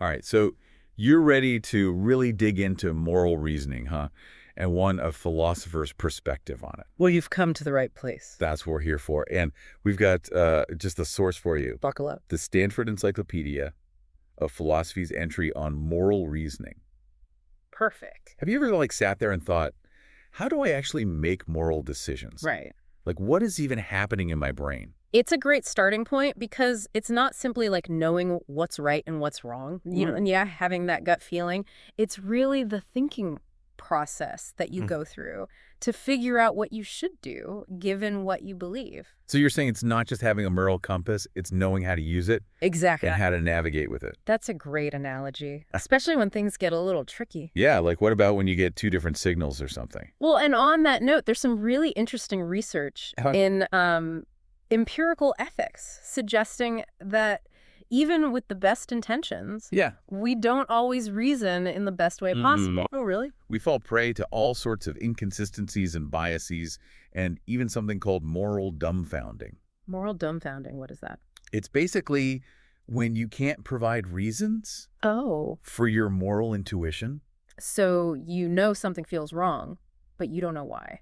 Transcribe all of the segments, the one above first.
All right, so you're ready to really dig into moral reasoning, huh? And one a philosopher's perspective on it. Well, you've come to the right place. That's what we're here for. And we've got just the source for you. Buckle up. The Stanford Encyclopedia of Philosophy's entry on moral reasoning. Perfect. Have you ever like sat there and thought, how do I actually make moral decisions? Right. Like what is even happening in my brain? It's a great starting point because it's not simply like knowing what's right and what's wrong, and having that gut feeling. It's really the thinking process that you go through to figure out what you should do given what you believe. So you're saying it's not just having a moral compass, it's knowing how to use it Exactly. and how to navigate with it. That's a great analogy, especially when things get a little tricky. Yeah, like what about when you get two different signals or something? Well, and on that note, there's some really interesting research in empirical ethics suggesting that even with the best intentions, we don't always reason in the best way possible. Oh, really? We fall prey to all sorts of inconsistencies and biases, and even something called moral dumbfounding. Moral dumbfounding, what is that? It's basically when you can't provide reasons for your moral intuition. So you know something feels wrong, but you don't know why.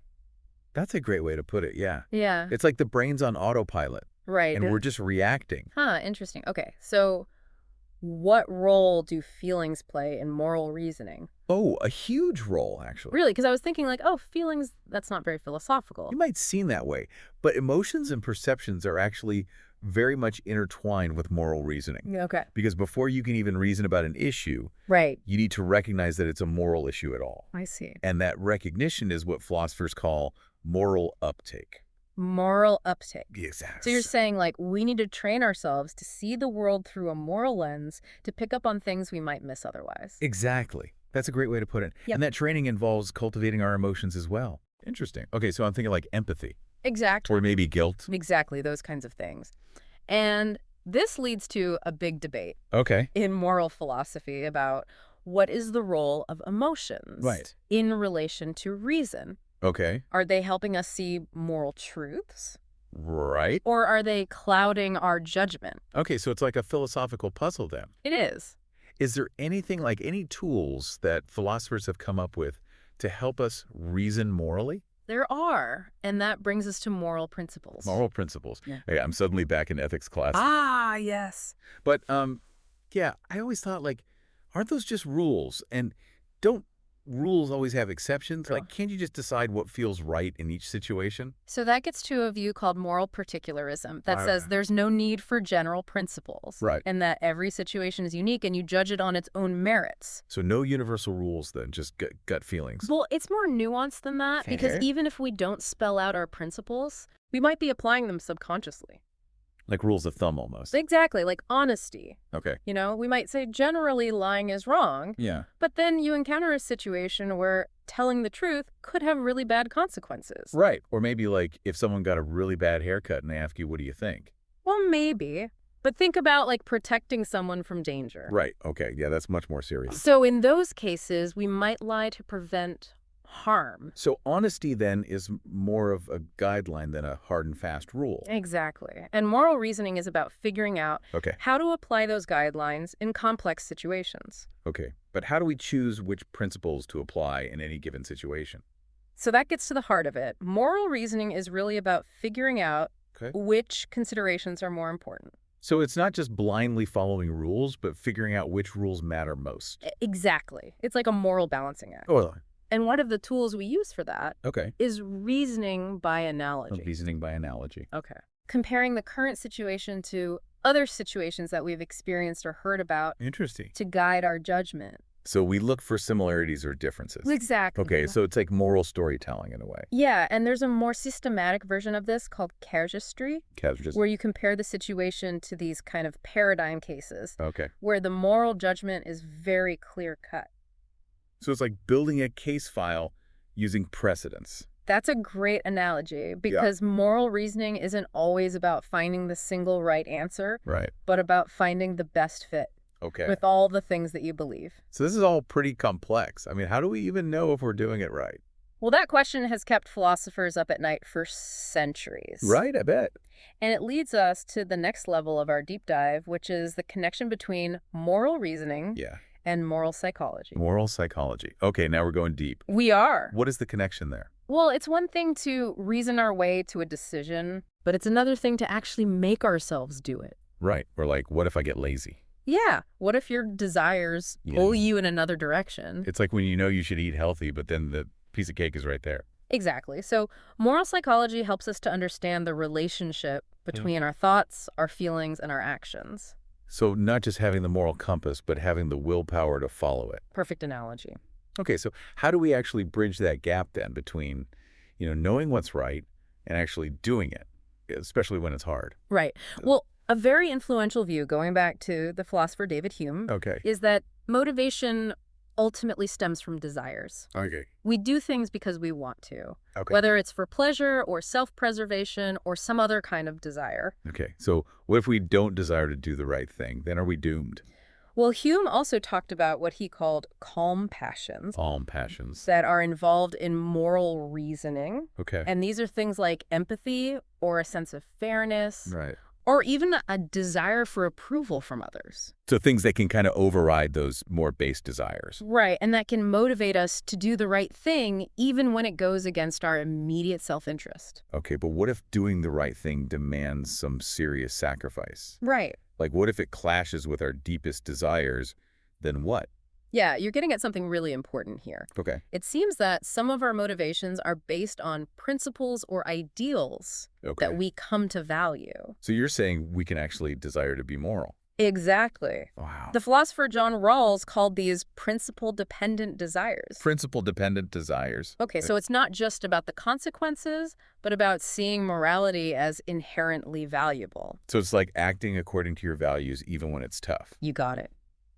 That's a great way to put it, yeah. Yeah. It's like the brain's on autopilot. Right. And we're just reacting. Huh, interesting. Okay, so what role do feelings play in moral reasoning? Oh, a huge role, actually. Really? Because I was thinking like, oh, feelings, that's not very philosophical. You might seem that way, but emotions and perceptions are actually very much intertwined with moral reasoning. Okay. Because before you can even reason about an issue, Right. you need to recognize that it's a moral issue at all. I see. And that recognition is what philosophers call moral uptake. Moral uptake. Exactly. So you're saying, like, we need to train ourselves to see the world through a moral lens to pick up on things we might miss otherwise. Exactly. That's a great way to put it. Yep. And that training involves cultivating our emotions as well. Interesting. Okay, so I'm thinking like empathy. Exactly. Or maybe guilt. Exactly, those kinds of things. And this leads to a big debate in moral philosophy about what is the role of emotions in relation to reason. Okay. Are they helping us see moral truths? Right. Or are they clouding our judgment? Okay, so it's like a philosophical puzzle then. It is. Is there anything like any tools that philosophers have come up with to help us reason morally? There are, and that brings us to moral principles. Moral principles. Yeah. Hey, I'm suddenly back in ethics class. Ah, yes. But, yeah, I always thought, like, aren't those just rules? And don't rules always have exceptions? Sure. Like, can't you just decide what feels right in each situation? So that gets to a view called moral particularism that says there's no need for general principles. Right. And that every situation is unique and you judge it on its own merits. So no universal rules then, just gut feelings. Well, it's more nuanced than that because even if we don't spell out our principles, we might be applying them subconsciously. Like rules of thumb almost. Exactly, like honesty. Okay. You know, we might say generally lying is wrong. Yeah. But then you encounter a situation where telling the truth could have really bad consequences. Right. Or maybe like if someone got a really bad haircut and they ask you, what do you think? Well, maybe. But think about like protecting someone from danger. Right. Okay. Yeah, that's much more serious. So in those cases, we might lie to prevent harm. So honesty then is more of a guideline than a hard and fast rule. Exactly. And moral reasoning is about figuring out Okay. how to apply those guidelines in complex situations. Okay. But how do we choose which principles to apply in any given situation? So that gets to the heart of it. Moral reasoning is really about figuring out which considerations are more important. So it's not just blindly following rules, but figuring out which rules matter most. Exactly. It's like a moral balancing act. Oh, And one of the tools we use for that okay. is reasoning by analogy. Reasoning by analogy. Okay. Comparing the current situation to other situations that we've experienced or heard about Interesting. to guide our judgment. So we look for similarities or differences. Exactly. Okay, so it's like moral storytelling in a way. Yeah, and there's a more systematic version of this called casuistry, Casuistry. where you compare the situation to these kind of paradigm cases, Okay. where the moral judgment is very clear-cut. So it's like building a case file using precedents. That's a great analogy because moral reasoning isn't always about finding the single right answer, but about finding the best fit with all the things that you believe. So this is all pretty complex. I mean, how do we even know if we're doing it right? Well, that question has kept philosophers up at night for centuries. Right, I bet. And it leads us to the next level of our deep dive, which is the connection between moral reasoning Yeah. and moral psychology. Moral psychology. Okay, now we're going deep. We are. What is the connection there? Well, it's one thing to reason our way to a decision, but it's another thing to actually make ourselves do it. Right. Or like, what if I get lazy? Yeah. What if your desires pull you in another direction? It's like when you know you should eat healthy, but then the piece of cake is right there. Exactly. So moral psychology helps us to understand the relationship between our thoughts, our feelings, and our actions. So not just having the moral compass, but having the willpower to follow it. Perfect analogy. Okay, so how do we actually bridge that gap then between, knowing what's right and actually doing it, especially when it's hard? Right. Well, a very influential view, going back to the philosopher David Hume, Okay. is that motivation ultimately stems from desires. Okay. We do things because we want to, Okay. whether it's for pleasure or self-preservation or some other kind of desire. Okay. So what if we don't desire to do the right thing? Then are we doomed? Well, Hume also talked about what he called calm passions Calm passions. that are involved in moral reasoning. Okay. And these are things like empathy or a sense of fairness Right. or even a desire for approval from others. So things that can kind of override those more base desires. Right, and that can motivate us to do the right thing even when it goes against our immediate self-interest. Okay, but what if doing the right thing demands some serious sacrifice? Right. Like what if it clashes with our deepest desires? Then what? Yeah, you're getting at something really important here. Okay. It seems that some of our motivations are based on principles or ideals Okay. that we come to value. So you're saying we can actually desire to be moral. Exactly. Wow. The philosopher John Rawls called these principle-dependent desires. Principle-dependent desires. Okay, so it's not just about the consequences, but about seeing morality as inherently valuable. So it's like acting according to your values even when it's tough. You got it.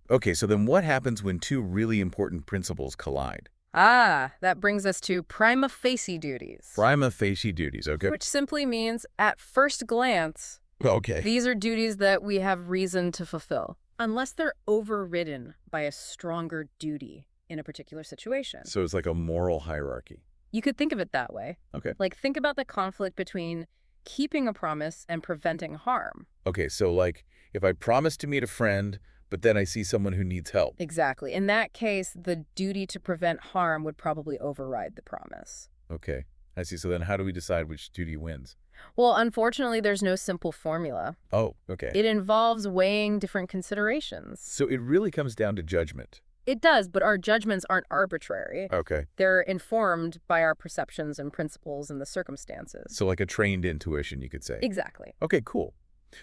Okay, so then what happens when two really important principles collide? Ah, that brings us to prima facie duties. Prima facie duties, okay? Which simply means, at first glance, Okay. these are duties that we have reason to fulfill, unless they're overridden by a stronger duty in a particular situation. So it's like a moral hierarchy. You could think of it that way. Okay. Like, think about the conflict between keeping a promise and preventing harm. Okay, so like if I promise to meet a friend, but then I see someone who needs help. Exactly. In that case, the duty to prevent harm would probably override the promise. Okay, I see. So then how do we decide which duty wins? Well, unfortunately, there's no simple formula. Oh, okay. It involves weighing different considerations. So it really comes down to judgment. It does, but our judgments aren't arbitrary. Okay. They're informed by our perceptions and principles and the circumstances. So like a trained intuition, you could say. Exactly. Okay, cool.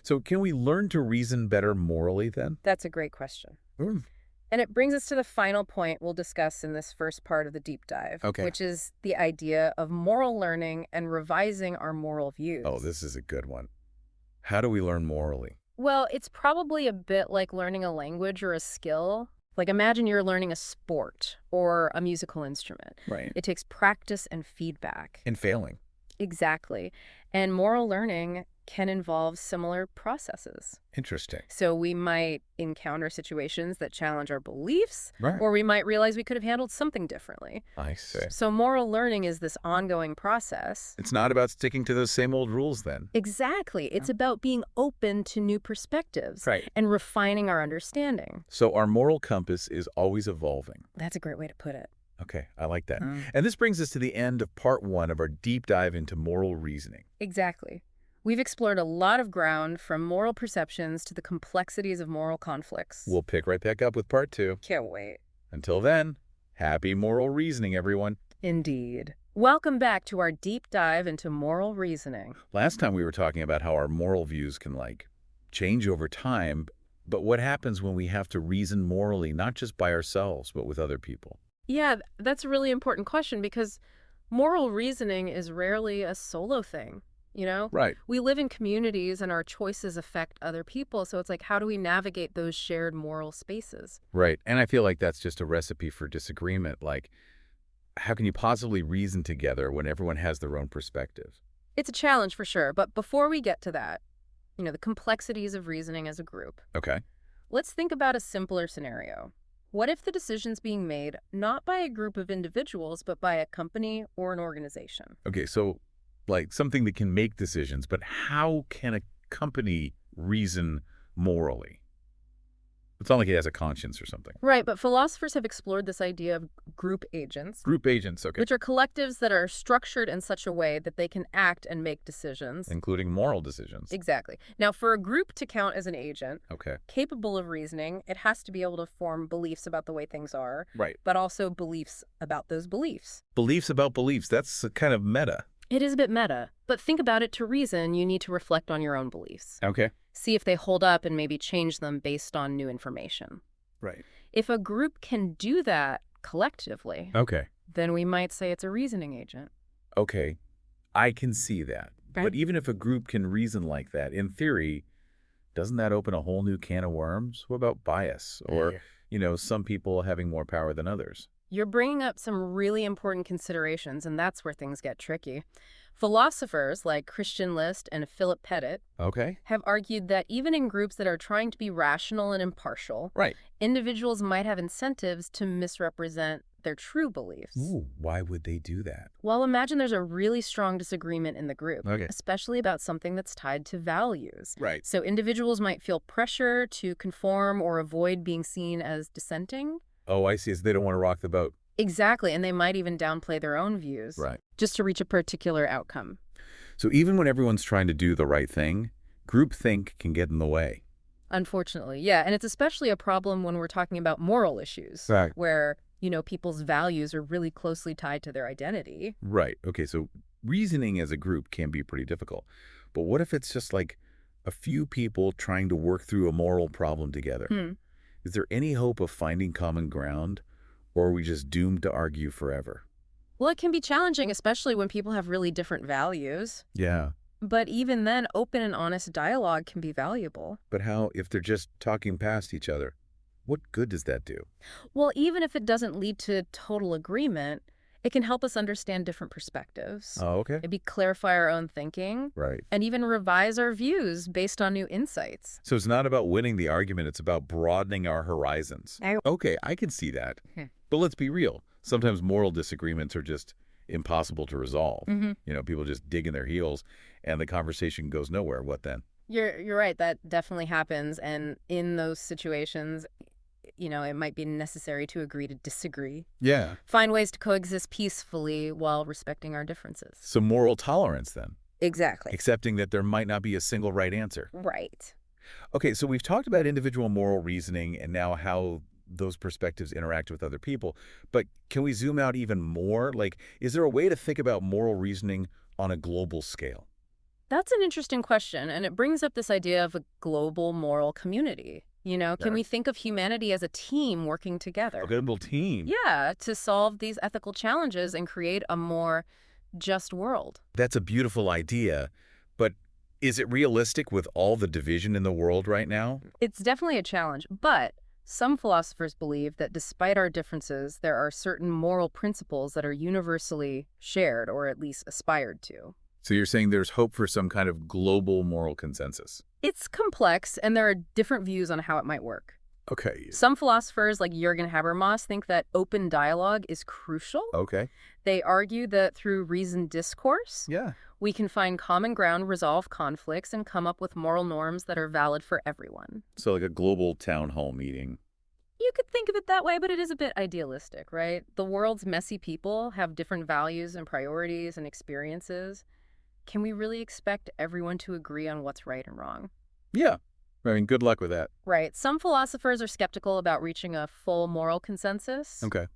So can we learn to reason better morally then? That's a great question. And it brings us to the final point we'll discuss in this first part of the deep dive, Okay. which is the idea of moral learning and revising our moral views. Oh, this is a good one. How do we learn morally? Well, it's probably a bit like learning a language or a skill. Like, imagine you're learning a sport or a musical instrument. Right. It takes practice and feedback. And failing. Exactly. And moral learning can involve similar processes. Interesting. So we might encounter situations that challenge our beliefs, Right. or we might realize we could have handled something differently. I see. So moral learning is this ongoing process. It's not about sticking to those same old rules then. Exactly. It's about being open to new perspectives Right. and refining our understanding. So our moral compass is always evolving. That's a great way to put it. Okay, I like that. And this brings us to the end of part 1 of our deep dive into moral reasoning. Exactly. We've explored a lot of ground, from moral perceptions to the complexities of moral conflicts. We'll pick right back up with part 2. Can't wait. Until then, happy moral reasoning, everyone. Indeed. Welcome back to our deep dive into moral reasoning. Last time we were talking about how our moral views can, change over time, but what happens when we have to reason morally, not just by ourselves, but with other people? Yeah, that's a really important question, because moral reasoning is rarely a solo thing, you know? Right. We live in communities and our choices affect other people, so it's like, how do we navigate those shared moral spaces? Right. And I feel like that's just a recipe for disagreement. Like, how can you possibly reason together when everyone has their own perspective? It's a challenge for sure, but before we get to that, the complexities of reasoning as a group, Okay. let's think about a simpler scenario. What if the decision's being made not by a group of individuals, but by a company or an organization? Okay, so like something that can make decisions, but how can a company reason morally? It's not like it has a conscience or something. Right, but philosophers have explored this idea of group agents, Group agents, okay. which are collectives that are structured in such a way that they can act and make decisions. Including moral decisions. Exactly. Now, for a group to count as an agent, Okay. capable of reasoning, it has to be able to form beliefs about the way things are, Right. but also beliefs about those beliefs. Beliefs about beliefs. That's kind of meta. It is a bit meta, but think about it. To reason, you need to reflect on your own beliefs. Okay. See if they hold up and maybe change them based on new information. Right. If a group can do that collectively, Okay. then we might say it's a reasoning agent. Okay. I can see that. Right. But even if a group can reason like that, in theory, doesn't that open a whole new can of worms? What about bias? Or, some people having more power than others? You're bringing up some really important considerations, and that's where things get tricky. Philosophers like Christian List and Philip Pettit Okay. have argued that even in groups that are trying to be rational and impartial, Right. individuals might have incentives to misrepresent their true beliefs. Ooh, why would they do that? Well, imagine there's a really strong disagreement in the group, Okay. especially about something that's tied to values. Right. So individuals might feel pressure to conform or avoid being seen as dissenting. Oh, I see. So they don't want to rock the boat. Exactly, and they might even downplay their own views Right. just to reach a particular outcome. So even when everyone's trying to do the right thing, groupthink can get in the way. Unfortunately, yeah, and it's especially a problem when we're talking about moral issues, Right. where, people's values are really closely tied to their identity. Right. Okay, so reasoning as a group can be pretty difficult. But what if it's just like a few people trying to work through a moral problem together? Is there any hope of finding common ground, or are we just doomed to argue forever? Well, it can be challenging, especially when people have really different values. Yeah. But even then, open and honest dialogue can be valuable. But how if they're just talking past each other? What good does that do? Well, even if it doesn't lead to total agreement, it can help us understand different perspectives. Oh, okay. Maybe clarify our own thinking, Right. and even revise our views based on new insights. So it's not about winning the argument, it's about broadening our horizons. I- Okay, I can see that. Hmm. But let's be real. Sometimes moral disagreements are just impossible to resolve. People just dig in their heels and the conversation goes nowhere. What then? You're right. That definitely happens. And in those situations, it might be necessary to agree to disagree. Yeah. Find ways to coexist peacefully while respecting our differences. So moral tolerance then, Exactly. accepting that there might not be a single right answer. Right. Okay, so we've talked about individual moral reasoning and now how those perspectives interact with other people. But can we zoom out even more? Like, is there a way to think about moral reasoning on a global scale? That's an interesting question, and it brings up this idea of a global moral community. Can Sure. we think of humanity as a team working together? A good little team. Yeah, to solve these ethical challenges and create a more just world. That's a beautiful idea, but is it realistic with all the division in the world right now? It's definitely a challenge, but some philosophers believe that despite our differences, there are certain moral principles that are universally shared or at least aspired to. So you're saying there's hope for some kind of global moral consensus? It's complex, and there are different views on how it might work. Okay. Some philosophers, like Jürgen Habermas, think that open dialogue is crucial. Okay. They argue that through reasoned discourse, Yeah. we can find common ground, resolve conflicts, and come up with moral norms that are valid for everyone. So like a global town hall meeting. You could think of it that way, but it is a bit idealistic, right? The world's messy people have different values and priorities and experiences. Can we really expect everyone to agree on what's right and wrong? Yeah. I mean, good luck with that. Right. Some philosophers are skeptical about reaching a full moral consensus. Okay.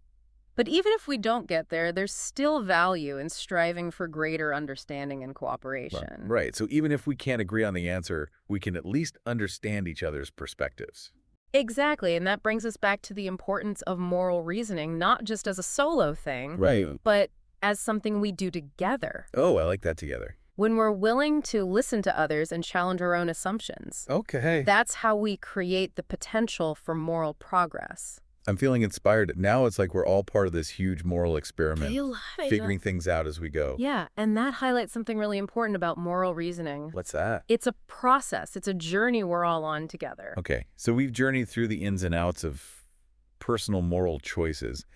But even if we don't get there, there's still value in striving for greater understanding and cooperation. Right. So even if we can't agree on the answer, we can at least understand each other's perspectives. Exactly. And that brings us back to the importance of moral reasoning, not just as a solo thing, Right. but as something we do together. Oh, I like that together. When we're willing to listen to others and challenge our own assumptions. Okay. That's how we create the potential for moral progress. I'm feeling inspired. Now it's like we're all part of this huge moral experiment, figuring things out as we go. Yeah, and that highlights something really important about moral reasoning. What's that? It's a process. It's a journey we're all on together. Okay, so we've journeyed through the ins and outs of personal moral choices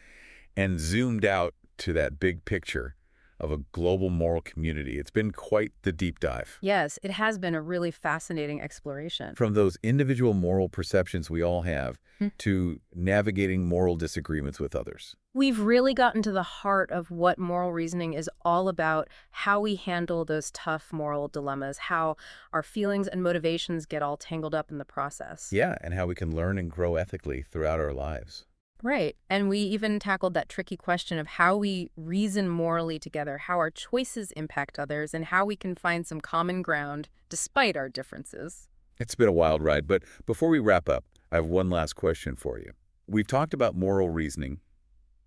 and zoomed out to that big picture of a global moral community. It's been quite the deep dive. Yes, it has been a really fascinating exploration. From those individual moral perceptions we all have Hmm. to navigating moral disagreements with others. We've really gotten to the heart of what moral reasoning is all about, how we handle those tough moral dilemmas, how our feelings and motivations get all tangled up in the process. Yeah, and how we can learn and grow ethically throughout our lives. Right. And we even tackled that tricky question of how we reason morally together, how our choices impact others, and how we can find some common ground despite our differences. It's been a wild ride, but before we wrap up, I have one last question for you. We've talked about moral reasoning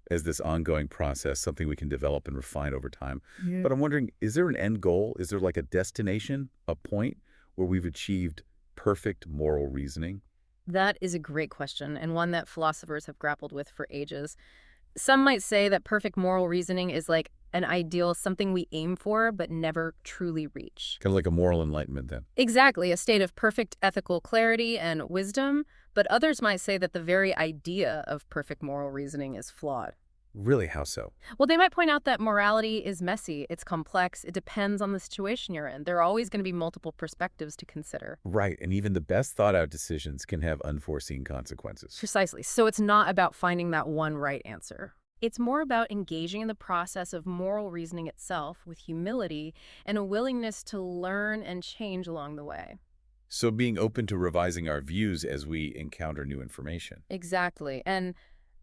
as this ongoing process, something we can develop and refine over time. Yeah. But I'm wondering, is there an end goal? Is there like a destination, a point where we've achieved perfect moral reasoning? That is a great question, and one that philosophers have grappled with for ages. Some might say that perfect moral reasoning is like an ideal, something we aim for but never truly reach. Kind of like a moral enlightenment then. Exactly, a state of perfect ethical clarity and wisdom, but others might say that the very idea of perfect moral reasoning is flawed. Really, how so? Well, they might point out that morality is messy, it's complex, it depends on the situation you're in. There are always going to be multiple perspectives to consider. Right, and even the best thought out decisions can have unforeseen consequences. Precisely. So it's not about finding that one right answer. It's more about engaging in the process of moral reasoning itself with humility and a willingness to learn and change along the way. So being open to revising our views as we encounter new information. Exactly. And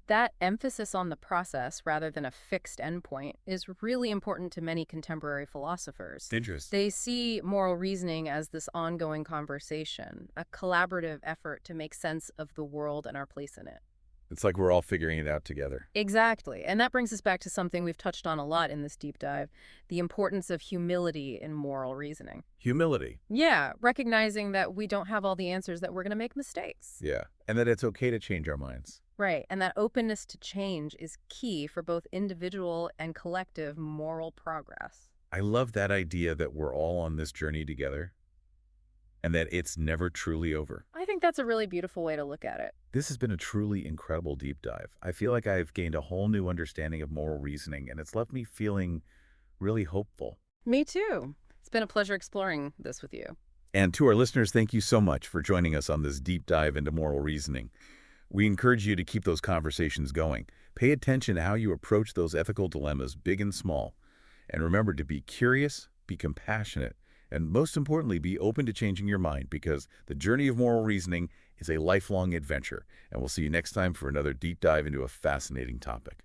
that emphasis on the process rather than a fixed endpoint is really important to many contemporary philosophers. Interesting. They see moral reasoning as this ongoing conversation, a collaborative effort to make sense of the world and our place in it. It's like we're all figuring it out together. Exactly. And that brings us back to something we've touched on a lot in this deep dive, the importance of humility in moral reasoning. Humility. Yeah, recognizing that we don't have all the answers, that we're going to make mistakes. Yeah. And that it's okay to change our minds. Right. And that openness to change is key for both individual and collective moral progress. I love that idea that we're all on this journey together and that it's never truly over. I think that's a really beautiful way to look at it. This has been a truly incredible deep dive. I feel like I've gained a whole new understanding of moral reasoning, and it's left me feeling really hopeful. Me too. It's been a pleasure exploring this with you. And to our listeners, thank you so much for joining us on this deep dive into moral reasoning. We encourage you to keep those conversations going. Pay attention to how you approach those ethical dilemmas, big and small. And remember to be curious, be compassionate, and most importantly, be open to changing your mind, because the journey of moral reasoning is a lifelong adventure. And we'll see you next time for another deep dive into a fascinating topic.